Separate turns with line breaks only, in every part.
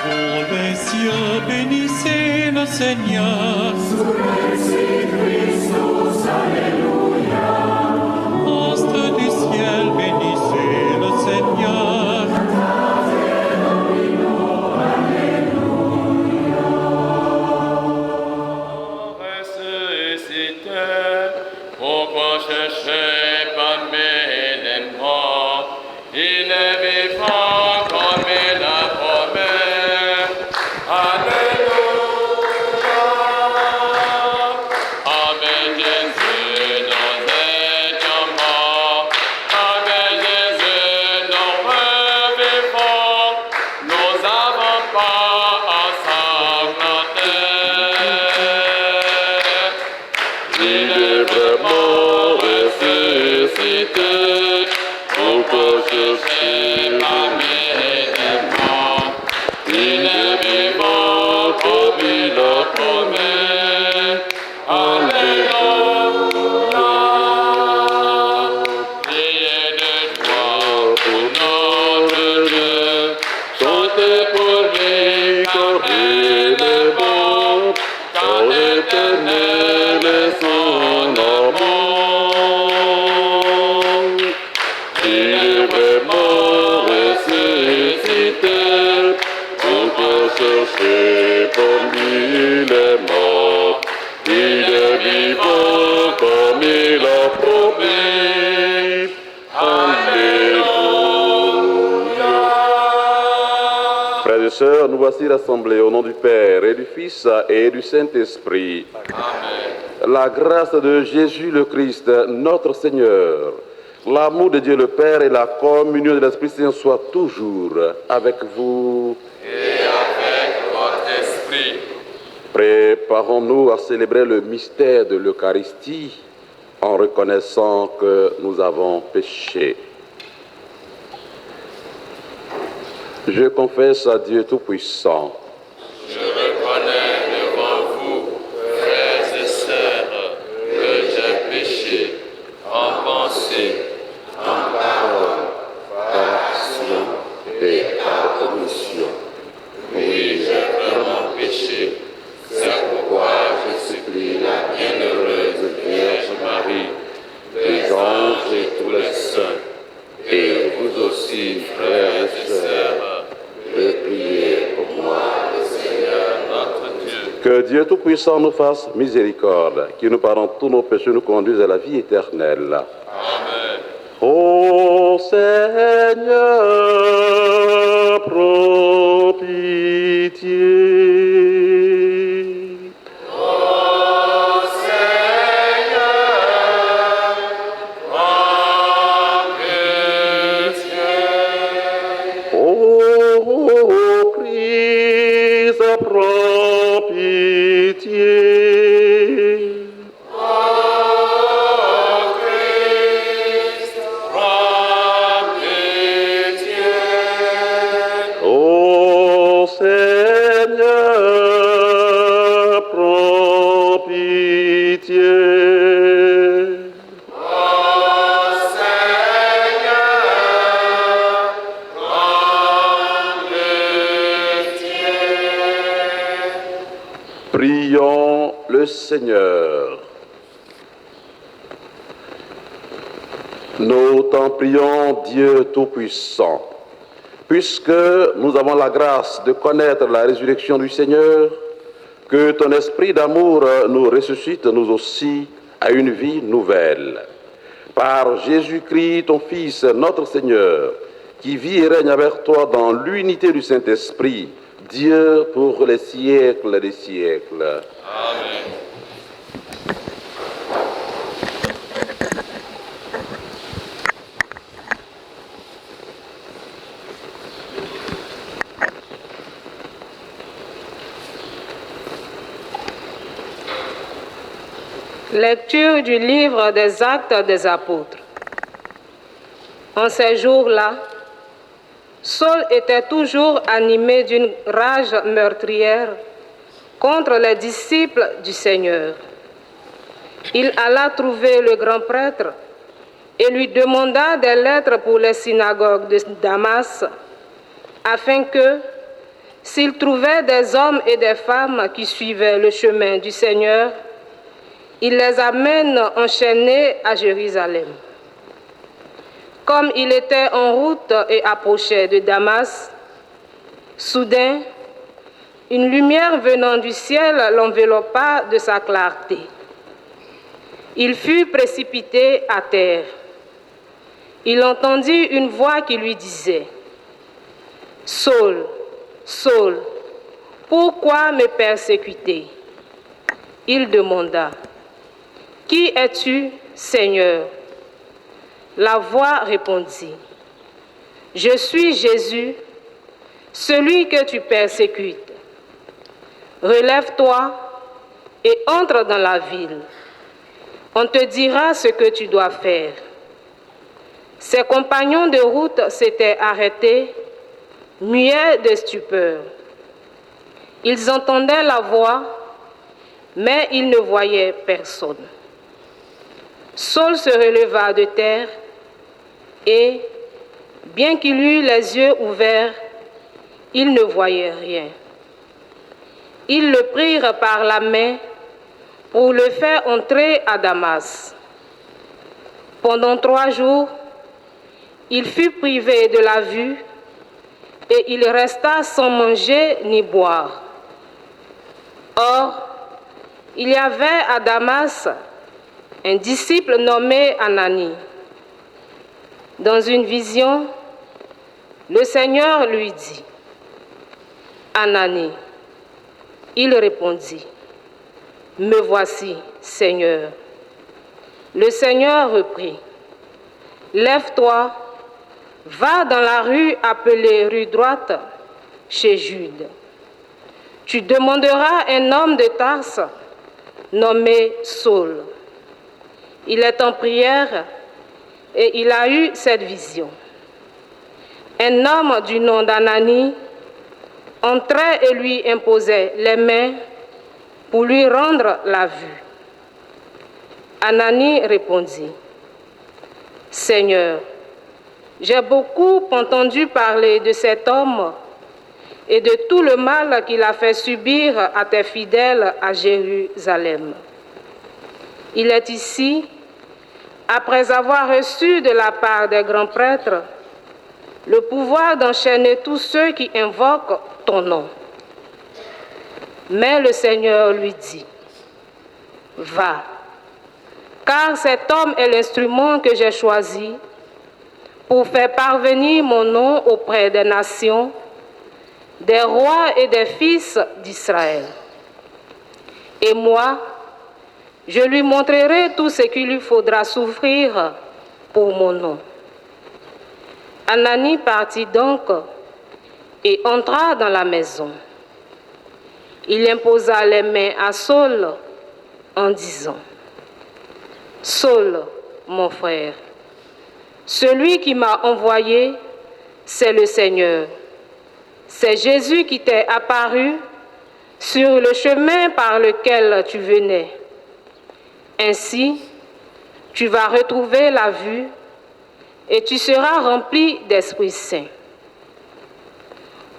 Pour les cieux, bénissez le Seigneur.
Sur Christus, Alléluia.
Astres du ciel, bénissez le Seigneur.
Ressuscité, pourquoi chercher parmi les morts? Il est vivant comme il a promis. Alléluia. Avec Jésus, nous étions morts. Avec Jésus, nous revivons. Nous n'avons pas à sanglanter. Il est vraiment ressuscité. Pourquoi chercher parmi les morts? Il est vivant comme il a promis. Alléluia. Priez de joie pour notre Dieu. Chantez pour lui car il est bon. Car l'éternel est son amour. Il est vraiment ressuscité. Pourquoi chercher comme il est mort? Il est vivant comme il a promis. Alléluia.
Frères et sœurs, nous voici rassemblés au nom du Père et du Fils et du Saint-Esprit.
Amen.
La grâce de Jésus le Christ, notre Seigneur, l'amour de Dieu le Père et la communion de l'Esprit Saint soient toujours avec vous.
Et avec votre esprit.
Préparons-nous à célébrer le mystère de l'Eucharistie en reconnaissant que nous avons péché. Je confesse à Dieu Tout-Puissant.
Je reconnais devant vous, frères et sœurs, que j'ai péché en pensée, en parole, par action et par omission. Oui, j'ai vraiment péché. C'est pourquoi je supplie la bienheureuse Vierge Marie, les anges et tous les saints, et vous aussi, frères et sœurs, de prier pour moi, le Seigneur notre Dieu.
Que Dieu Tout-Puissant nous fasse miséricorde, qui nous pardonne tous nos péchés, nous conduise à la vie éternelle.
Amen.
Ô Seigneur, prends pitié. Ô Christ, prends pitié. Ô Seigneur, prends pitié. Prions le Seigneur. Nous t'en prions, Dieu Tout-Puissant, puisque nous avons la grâce de connaître la résurrection du Seigneur, que ton esprit d'amour nous ressuscite, nous aussi, à une vie nouvelle. Par Jésus-Christ, ton Fils, notre Seigneur, qui vit et règne avec toi dans l'unité du Saint-Esprit, Dieu pour les siècles des siècles.
Amen.
Lecture du livre des Actes des Apôtres. En ces jours-là, Saul était toujours animé d'une rage meurtrière contre les disciples du Seigneur. Il alla trouver le grand prêtre et lui demanda des lettres pour les synagogues de Damas, afin que, s'il trouvait des hommes et des femmes qui suivaient le chemin du Seigneur, il les amène enchaînés à Jérusalem. Comme il était en route et approchait de Damas, soudain, une lumière venant du ciel l'enveloppa de sa clarté. Il fut précipité à terre. Il entendit une voix qui lui disait « Saul, Saul, pourquoi me persécuter ?» Il demanda « Qui es-tu, Seigneur ?» La voix répondit « Je suis Jésus, celui que tu persécutes. Relève-toi et entre dans la ville. On te dira ce que tu dois faire. » Ses compagnons de route s'étaient arrêtés, muets de stupeur. Ils entendaient la voix, mais ils ne voyaient personne. Saul se releva de terre et, bien qu'il eût les yeux ouverts, il ne voyait rien. Ils le prirent par la main pour le faire entrer à Damas. Pendant 3 jours, il fut privé de la vue et il resta sans manger ni boire. Or, il y avait à Damas un disciple nommé Ananie. Dans une vision, le Seigneur lui dit « Ananie ». Il répondit « Me voici, Seigneur ». Le Seigneur reprit « Lève-toi, va dans la rue appelée rue droite, chez Jude. Tu demanderas un homme de Tarse nommé Saul. Il est en prière et il a eu cette vision. Un homme du nom d'Ananie entrait et lui imposait les mains pour lui rendre la vue. Ananie répondit « Seigneur, j'ai beaucoup entendu parler de cet homme et de tout le mal qu'il a fait subir à tes fidèles à Jérusalem. Il est ici, après avoir reçu de la part des grands prêtres le pouvoir d'enchaîner tous ceux qui invoquent ton nom. » Mais le Seigneur lui dit « Va, car cet homme est l'instrument que j'ai choisi pour faire parvenir mon nom auprès des nations, des rois et des fils d'Israël. Et moi, je lui montrerai tout ce qu'il lui faudra souffrir pour mon nom. » Ananie partit donc et entra dans la maison. Il imposa les mains à Saul en disant « Saul, mon frère, celui qui m'a envoyé, c'est le Seigneur. C'est Jésus qui t'est apparu sur le chemin par lequel tu venais. Ainsi, tu vas retrouver la vue et tu seras rempli d'Esprit Saint. »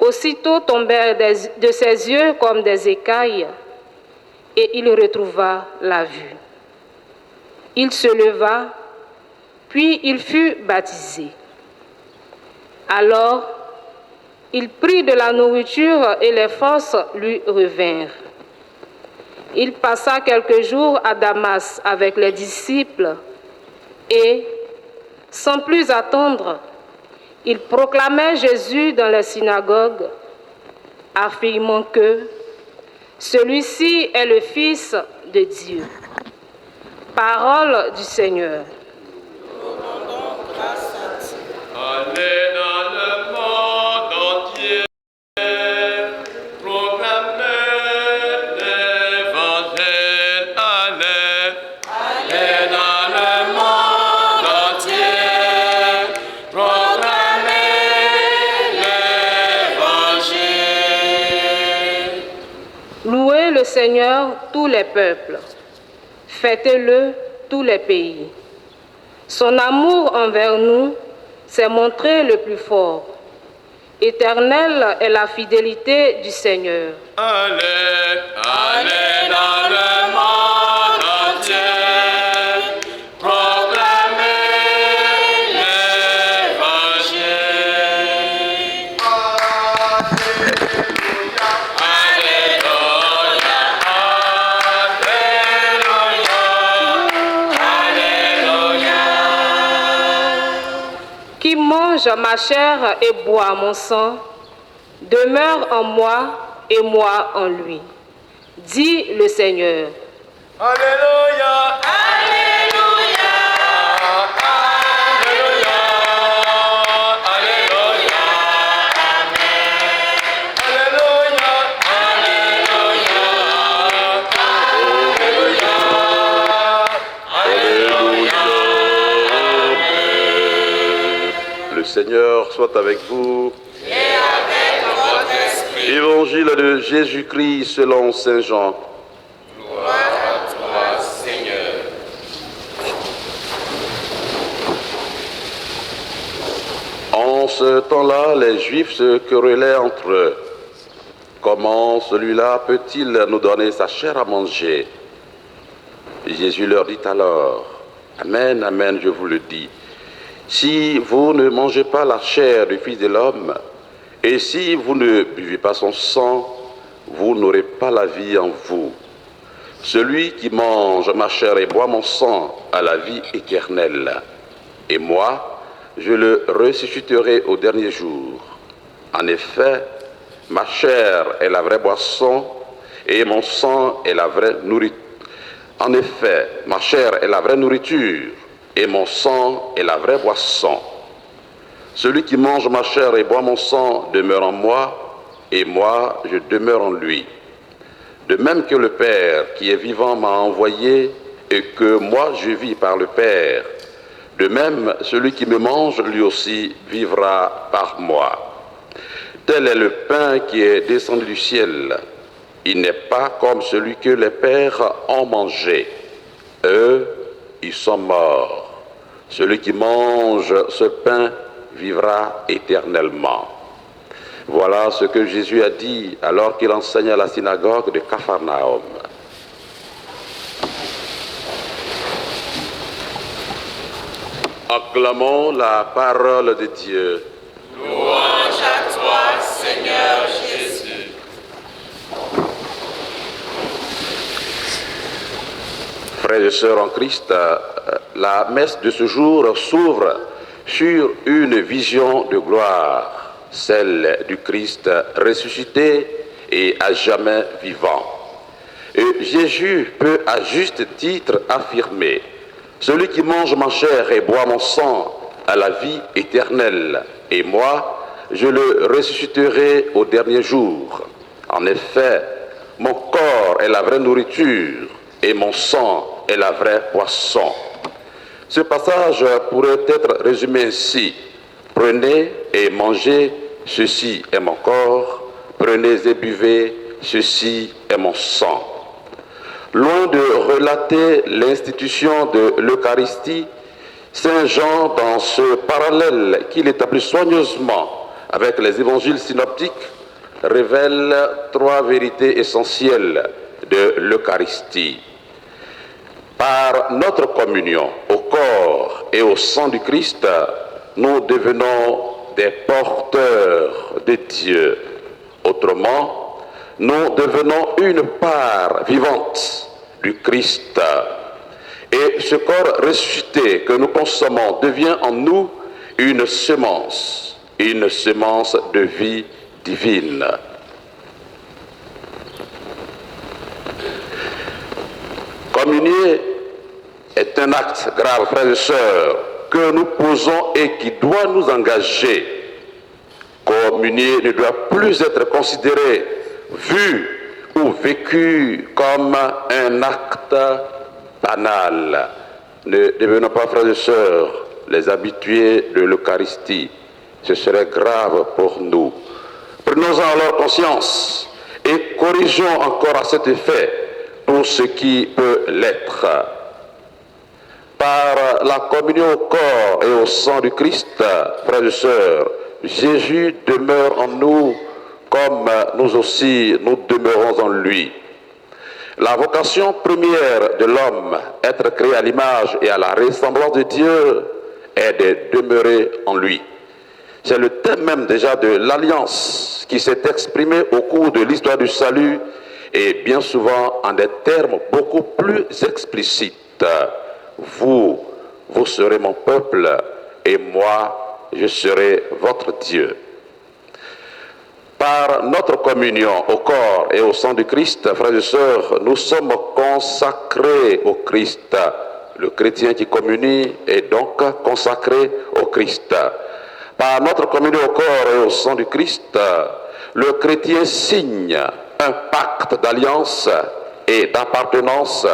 Aussitôt tombèrent de ses yeux comme des écailles, et il retrouva la vue. Il se leva, puis il fut baptisé. Alors, il prit de la nourriture et les forces lui revinrent. Il passa quelques jours à Damas avec les disciples et, sans plus attendre, il proclamait Jésus dans les synagogues, affirmant que celui-ci est le Fils de Dieu. Parole du Seigneur.
Allez dans le monde entier, proclamez l'évangile. Allez dans le monde entier, proclamez l'évangile.
Louez le Seigneur tous les peuples, fêtez-le tous les pays. Son amour envers nous s'est montré le plus fort, Éternelle est la fidélité du Seigneur.
Allez, allez dans le monde entier, proclamez l'évangile. Alléluia, alléluia, alléluia.
Qui mange ma chair et boit mon sang, demeure en moi et moi en lui, dit le Seigneur.
Alléluia, alléluia, alléluia, alléluia, alléluia, alléluia, alléluia.
Le Seigneur soit avec vous.
Et avec votre esprit.
Évangile de Jésus-Christ selon Saint Jean.
Gloire à toi, Seigneur.
En ce temps-là, les Juifs se querellaient entre eux. Comment celui-là peut-il nous donner sa chair à manger? Jésus leur dit alors, Amen, Amen, je vous le dis, si vous ne mangez pas la chair du Fils de l'homme, et si vous ne buvez pas son sang, vous n'aurez pas la vie en vous. Celui qui mange ma chair et boit mon sang a la vie éternelle, et moi, je le ressusciterai au dernier jour. En effet, ma chair est la vraie boisson, et mon sang est la vraie nourriture. En effet, ma chair est la vraie nourriture, et mon sang est la vraie boisson. Celui qui mange ma chair et boit mon sang demeure en moi, et moi, je demeure en lui. De même que le Père qui est vivant m'a envoyé, et que moi je vis par le Père, de même celui qui me mange, lui aussi vivra par moi. Tel est le pain qui est descendu du ciel. Il n'est pas comme celui que les pères ont mangé. Eux, ils sont morts. Celui qui mange ce pain vivra éternellement. Voilà ce que Jésus a dit alors qu'il enseignait à la synagogue de Capharnaüm. Acclamons la parole de Dieu.
Louange à toi, Seigneur Jésus.
Frères et sœurs en Christ, la messe de ce jour s'ouvre sur une vision de gloire, celle du Christ ressuscité et à jamais vivant. Et Jésus peut à juste titre affirmer, « Celui qui mange ma chair et boit mon sang a la vie éternelle, et moi, je le ressusciterai au dernier jour. En effet, mon corps est la vraie nourriture, et mon sang est la vraie boisson. » Ce passage pourrait être résumé ainsi. Prenez et mangez, ceci est mon corps. Prenez et buvez, ceci est mon sang. Loin de relater l'institution de l'Eucharistie, Saint Jean, dans ce parallèle qu'il établit soigneusement avec les évangiles synoptiques, révèle trois vérités essentielles de l'Eucharistie. Par notre communion au corps et au sang du Christ, nous devenons des porteurs de Dieu. Autrement, nous devenons une part vivante du Christ. Et ce corps ressuscité que nous consommons devient en nous une semence de vie divine. Communier est un acte grave, frères et sœurs, que nous posons et qui doit nous engager. Communier ne doit plus être considéré, vu ou vécu comme un acte banal. Ne devenons pas, frères et sœurs, les habitués de l'Eucharistie. Ce serait grave pour nous. Prenons-en alors conscience et corrigeons encore à cet effet tout ce qui peut l'être. Par la communion au corps et au sang du Christ, frères et sœurs, Jésus demeure en nous comme nous aussi nous demeurons en lui. La vocation première de l'homme, être créé à l'image et à la ressemblance de Dieu, est de demeurer en lui. C'est le thème même déjà de l'alliance qui s'est exprimé au cours de l'histoire du salut et bien souvent en des termes beaucoup plus explicites. Vous serez mon peuple et moi, je serai votre Dieu. Par notre communion au corps et au sang du Christ, frères et sœurs, nous sommes consacrés au Christ. Le chrétien qui communie est donc consacré au Christ. Par notre communion au corps et au sang du Christ, le chrétien signe un pacte d'alliance et d'appartenance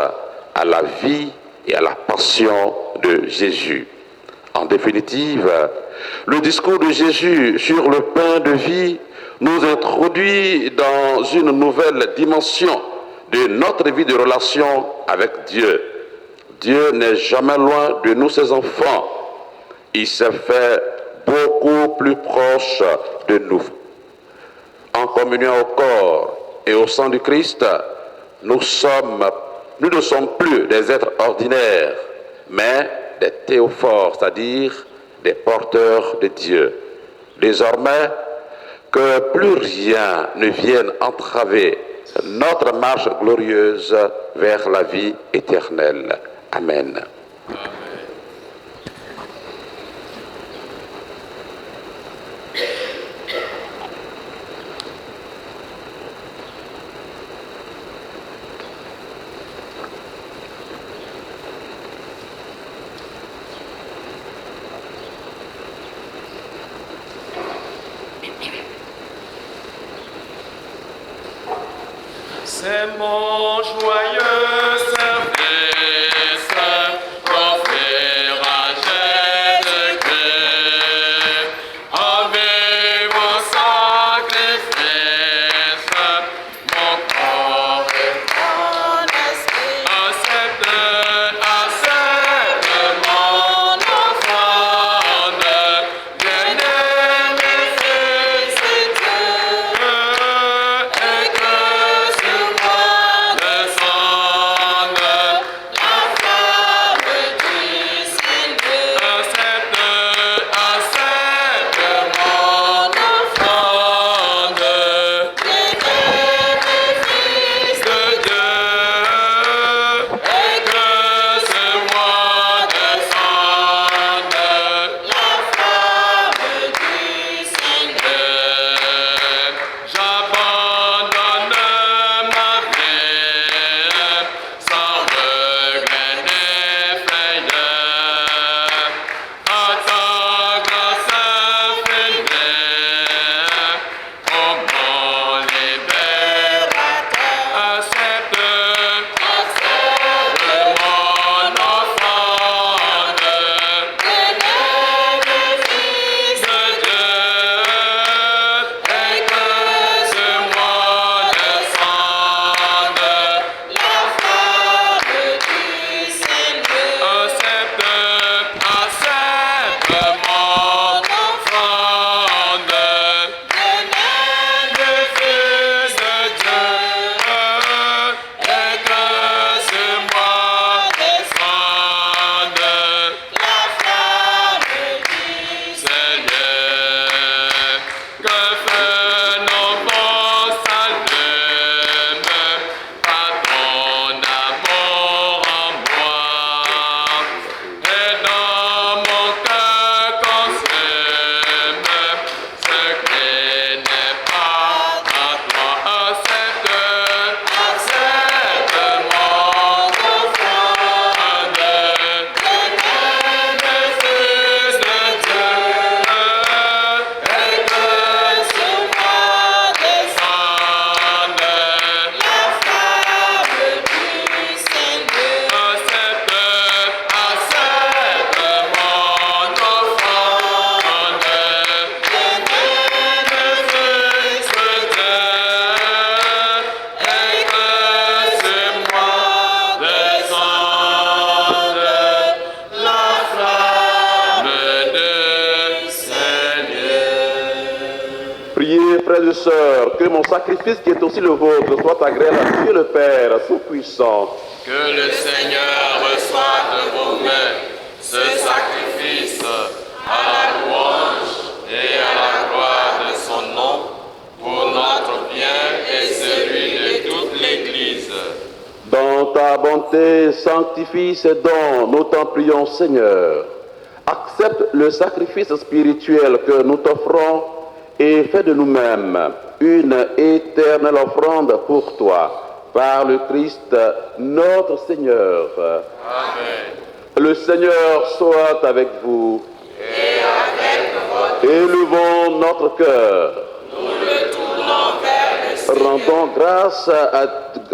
à la vie et à la passion de Jésus. En définitive, le discours de Jésus sur le pain de vie nous introduit dans une nouvelle dimension de notre vie de relation avec Dieu. Dieu n'est jamais loin de nous, ses enfants. Il s'est fait beaucoup plus proche de nous. En communion au corps et au sang du Christ, nous ne sommes plus des êtres ordinaires, mais des théophores, c'est-à-dire des porteurs de Dieu. Désormais, que plus rien ne vienne entraver notre marche glorieuse vers la vie éternelle. Amen.
C'est mon joyeux service, conférage de Christ, en vivant sacrifice, mon corps et mon esprit. Accepte mon offrande, bien-aimé fils de Dieu, et que sur moi descende.
Priez, frères et sœurs, que mon sacrifice qui est aussi le vôtre soit agréable à Dieu le Père, Tout-Puissant.
Que le Seigneur reçoive de vos mains ce sacrifice à la louange et à la gloire de son nom, pour notre bien et celui de toute l'Église.
Dans ta bonté, sanctifie ces dons, nous t'en prions, Seigneur. Accepte le sacrifice spirituel que nous t'offrons et fais de nous-mêmes une éternelle offrande pour toi, par le Christ notre Seigneur.
Amen.
Le Seigneur soit avec vous.
Et avec votre
Élevons notre cœur.
nous le tournons vers le Seigneur.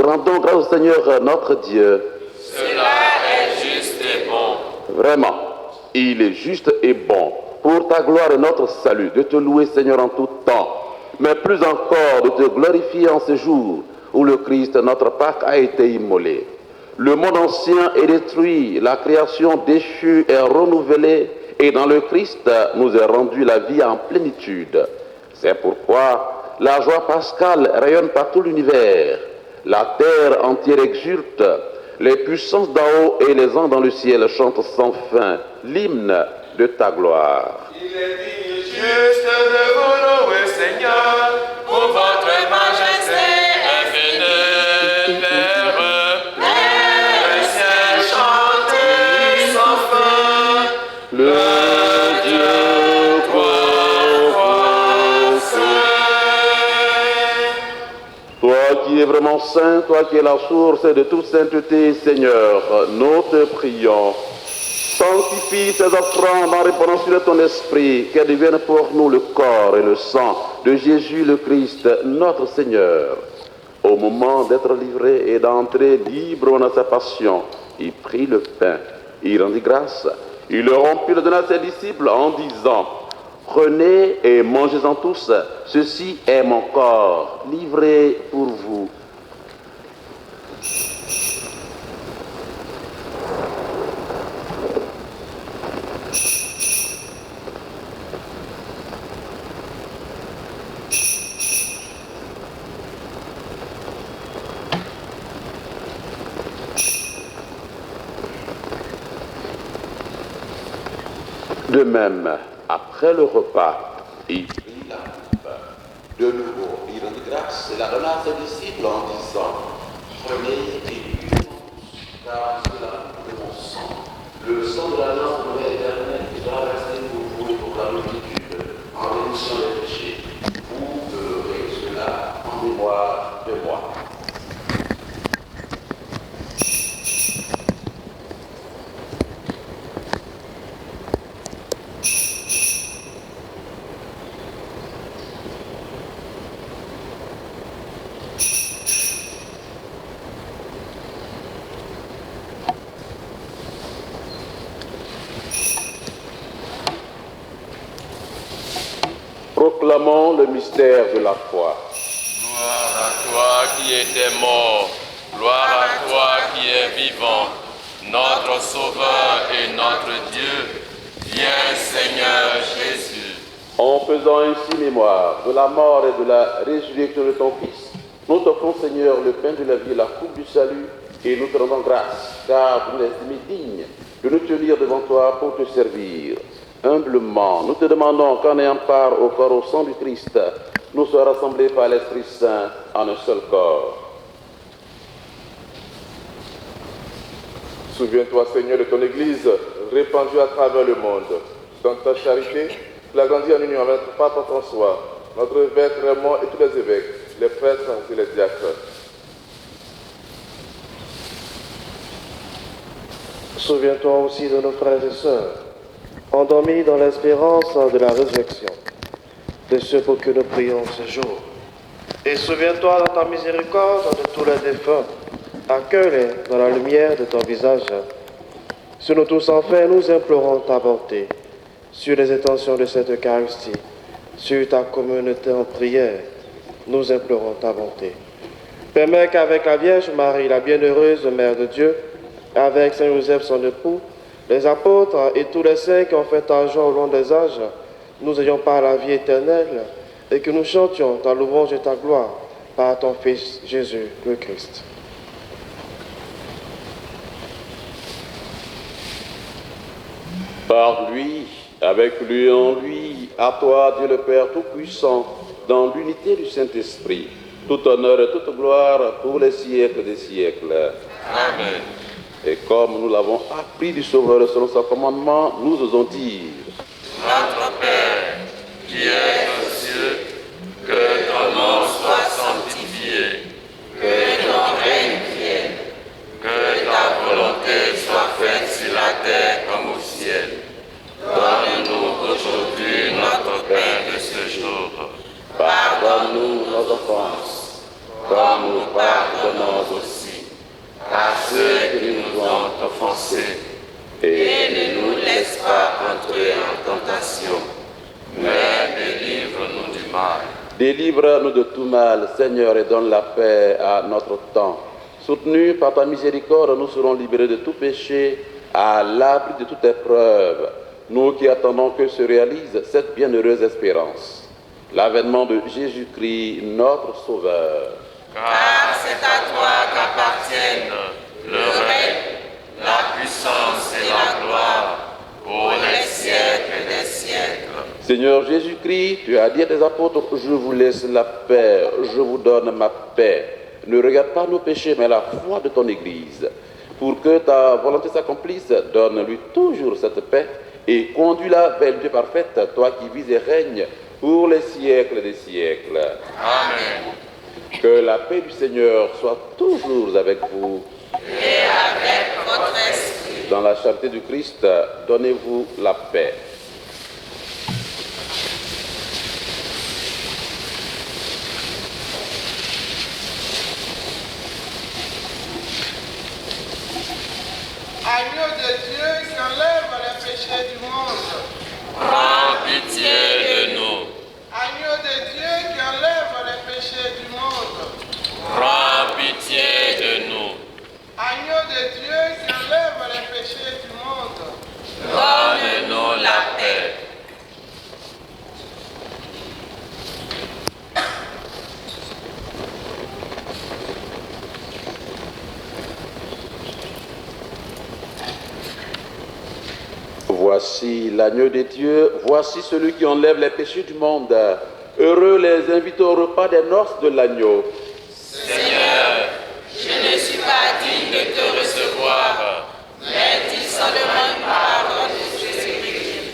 Rendons grâce au Seigneur notre Dieu.
Cela est juste et bon.
Vraiment, il est juste et bon pour ta gloire et notre salut de te louer, Seigneur, en tout temps, mais plus encore de te glorifier en ce jour où le Christ, notre Pâque, a été immolé. Le monde ancien est détruit, la création déchue est renouvelée, et dans le Christ nous est rendue la vie en plénitude. C'est pourquoi la joie pascale rayonne par tout l'univers. La terre entière exulte, les puissances d'en haut et les anges dans le ciel chantent sans fin l'hymne de ta gloire.
Il est digne juste de vous louer, Seigneur, pour votre majesté infinie, Père. Le ciel chante sans fin.
Le Dieu toi qui es vraiment saint, toi qui es la source de toute sainteté, Seigneur, nous te prions. Sanctifie ces offrandes en répandant sur ton esprit, qu'elles deviennent pour nous le corps et le sang de Jésus le Christ, notre Seigneur. Au moment d'être livré et d'entrer libre dans sa passion, il prit le pain, il rendit grâce, il le rompit, le donna à ses disciples en disant: prenez et mangez-en tous, ceci est mon corps, livré pour vous. De même, après le repas, il prit la coupe. De nouveau, il rendit grâce et la donna à ses disciples en disant: prenez et buvez tous, car c'est la coupe de mon sang, le sang de l'alliance nouvelle éternelle qui sera versé pour vous et pour la multitude, en rémission des péchés. Vous ferez cela en mémoire de moi. Proclamons le mystère de la foi.
Gloire à toi qui étais mort, gloire à toi qui es vivant, notre Sauveur et notre Dieu. Viens, Seigneur Jésus.
En faisant ainsi mémoire de la mort et de la résurrection de ton Fils, nous t'offrons, Seigneur, le pain de la vie et la coupe du salut, et nous te rendons grâce, car tu nous estimés dignes de nous tenir devant toi pour te servir. Humblement, nous te demandons qu'en ayant part au corps, au sang du Christ, nous soyons rassemblés par l'Esprit Saint en un seul corps.
Souviens-toi, Seigneur, de ton Église répandue à travers le monde. Dans ta charité, tu l'as grandi en union avec notre Pape François, notre évêque Raymond et tous les évêques, les prêtres et les diacres.
Souviens-toi aussi de nos frères et sœurs, endormis dans l'espérance de la résurrection, de ceux pour que nous prions ce jour. Et souviens-toi dans ta miséricorde de tous les défunts, accueille-les dans la lumière de ton visage. Sur nous tous enfin, nous implorons ta bonté, sur les intentions de cette Eucharistie, sur ta communauté en prière, nous implorons ta bonté. Permets qu'avec la Vierge Marie, la bienheureuse Mère de Dieu, avec Saint Joseph son époux, les apôtres et tous les saints qui ont fait ta joie au long des âges, nous ayons par la vie éternelle et que nous chantions ta louange et ta gloire par ton Fils Jésus le Christ.
Par lui, avec lui, en lui, à toi, Dieu le Père Tout-Puissant, dans l'unité du Saint-Esprit, tout honneur et toute gloire pour les siècles des siècles.
Amen.
Et comme nous l'avons appris du Sauveur selon son commandement, nous osons dire:
Notre Père, qui es aux cieux, que ton nom soit sanctifié, que ton règne vienne, que ta volonté soit faite sur la terre comme au ciel. Donne-nous aujourd'hui notre pain de ce jour. Pardonne-nous nos offenses, comme nous pardonnons aussi à ceux qui nous ont offensés. Et ne nous laisse pas entrer en tentation, mais délivre-nous du mal.
Délivre-nous de tout mal, Seigneur, et donne la paix à notre temps. Soutenus par ta miséricorde, nous serons libérés de tout péché, à l'abri de toute épreuve, nous qui attendons que se réalise cette bienheureuse espérance, l'avènement de Jésus-Christ, notre Sauveur.
Car c'est à toi qu'appartiennent le règne, la puissance et la gloire pour les siècles des siècles.
Seigneur Jésus-Christ, tu as dit à tes apôtres: je vous laisse la paix, je vous donne ma paix. Ne regarde pas nos péchés, mais la foi de ton Église. Pour que ta volonté s'accomplisse, donne-lui toujours cette paix et conduis-la vers une vie parfaite, toi qui vis et règnes pour les siècles des siècles.
Amen.
Que la paix du Seigneur soit toujours avec vous.
Et avec votre esprit.
Dans la charité du Christ, donnez-vous la paix.
Agneau de Dieu qui enlève les péchés du monde.
Prends pitié de nous.
Agneau de Dieu qui enlève les péchés du monde.
Prends pitié de nous.
Agneau de Dieu qui enlève les péchés du monde.
Donne-nous la paix.
Voici l'agneau de Dieu, voici celui qui enlève les péchés du monde. Heureux les invités au repas des noces de l'agneau.
Seigneur, je ne suis pas digne de te recevoir, mais dis seulement une parole de Jésus-Christ.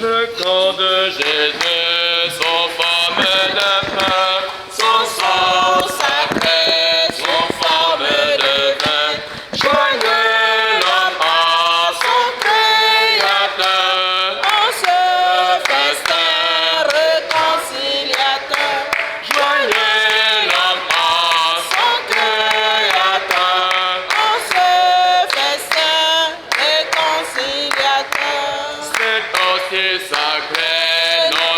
Le corps de Jésus, son forme de pain, son sang sacré, son forme de vin, joignez l'homme à son Créateur, en ce festin réconciliateur, joignez l'homme à son Créateur, en ce festin réconciliateur. C'est aussi sacré, non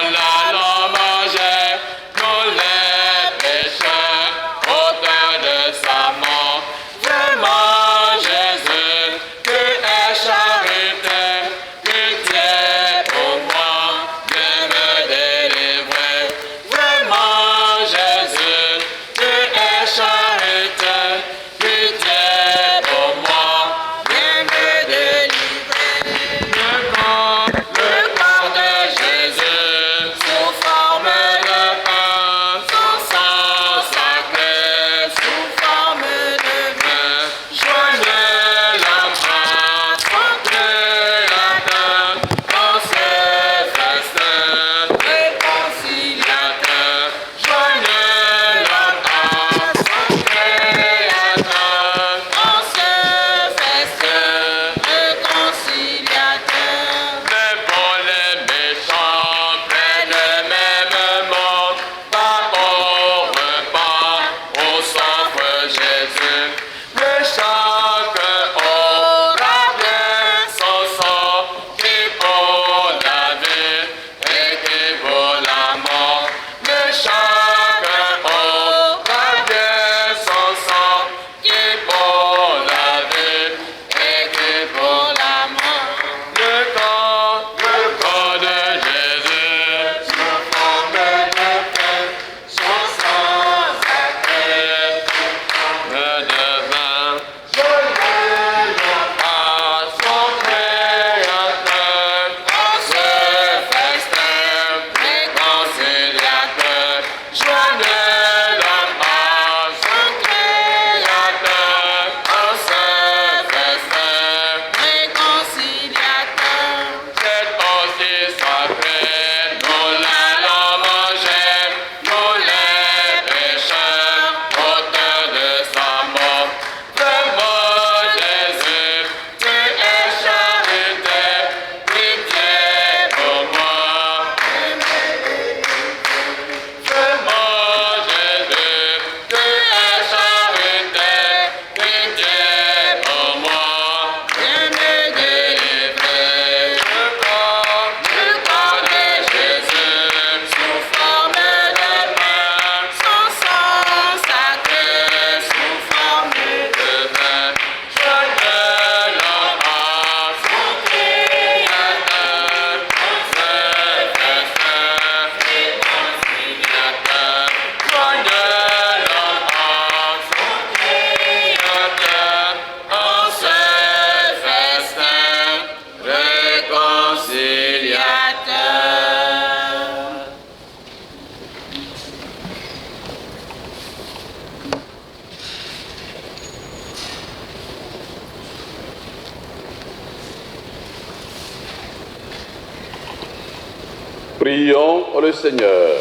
Prions le Seigneur.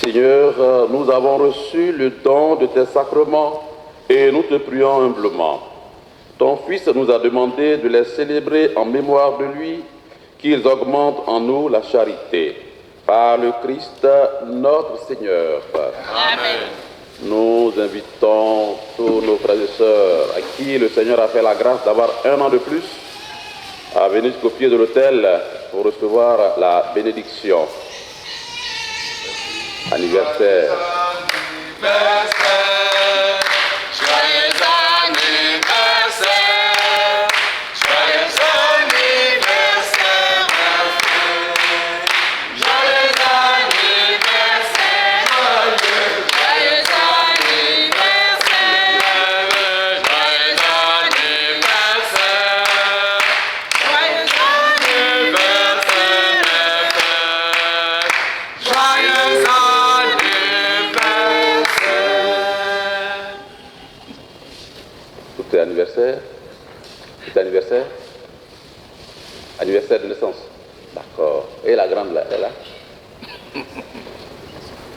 Seigneur, nous avons reçu le don de tes sacrements et nous te prions humblement. Ton Fils nous a demandé de les célébrer en mémoire de lui, qu'ils augmentent en nous la charité. Par le Christ notre Seigneur.
Amen.
Nous invitons tous nos frères et sœurs à qui le Seigneur a fait la grâce d'avoir un an de plus à venir jusqu'au pied de l'autel pour recevoir la bénédiction. Anniversaire. C'est anniversaire? C'est anniversaire? Anniversaire de naissance. D'accord. Et la grande là, elle est là?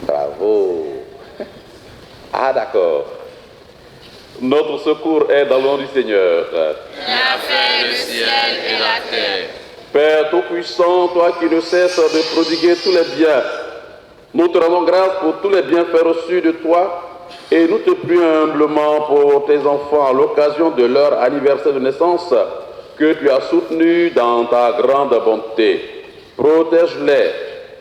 Bravo. Ah d'accord. Notre secours est dans le nom du Seigneur.
Il a fait le ciel et la terre.
Père Tout-Puissant, toi qui ne cesses de prodiguer tous les biens, nous te rendons grâce pour tous les bienfaits reçus de toi et nous te prions humblement pour tes enfants à l'occasion de leur anniversaire de naissance que tu as soutenu dans ta grande bonté. Protège-les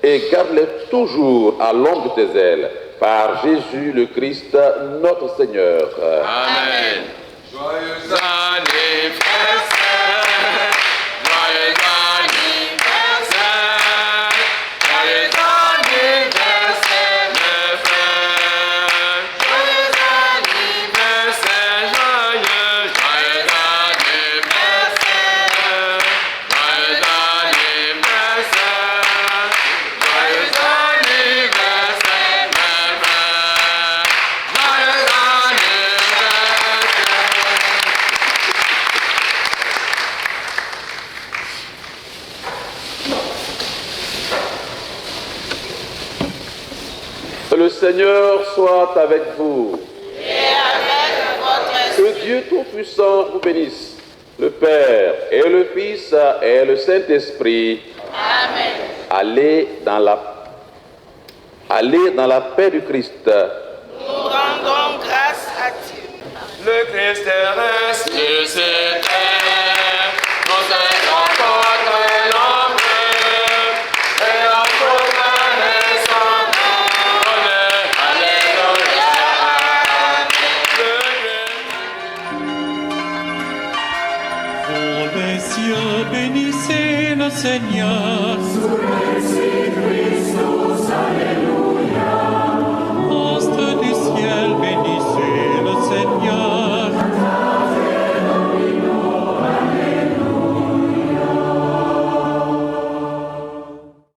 et garde-les toujours à l'ombre de tes ailes. Par Jésus le Christ, notre Seigneur.
Amen. Joyeux anniversaire. Joyeux anniversaire. Joyeux anniversaire, mes frères. Joyeux anniversaire. Joyeux anniversaire. Joyeux anniversaire. Joyeux anniversaire, mes frères. Joyeux
Le Seigneur soit avec vous.
Et avec votre
Que
esprit.
Dieu Tout-Puissant vous bénisse, le Père et le Fils et le Saint-Esprit.
Amen.
Allez dans la paix du Christ.
Nous rendons grâce à Dieu.
Le Christ est ressuscité, nous sommes contre l'ombre, et la promesse son nom. Alléluia,
Vous les cieux, bénissez le Seigneur.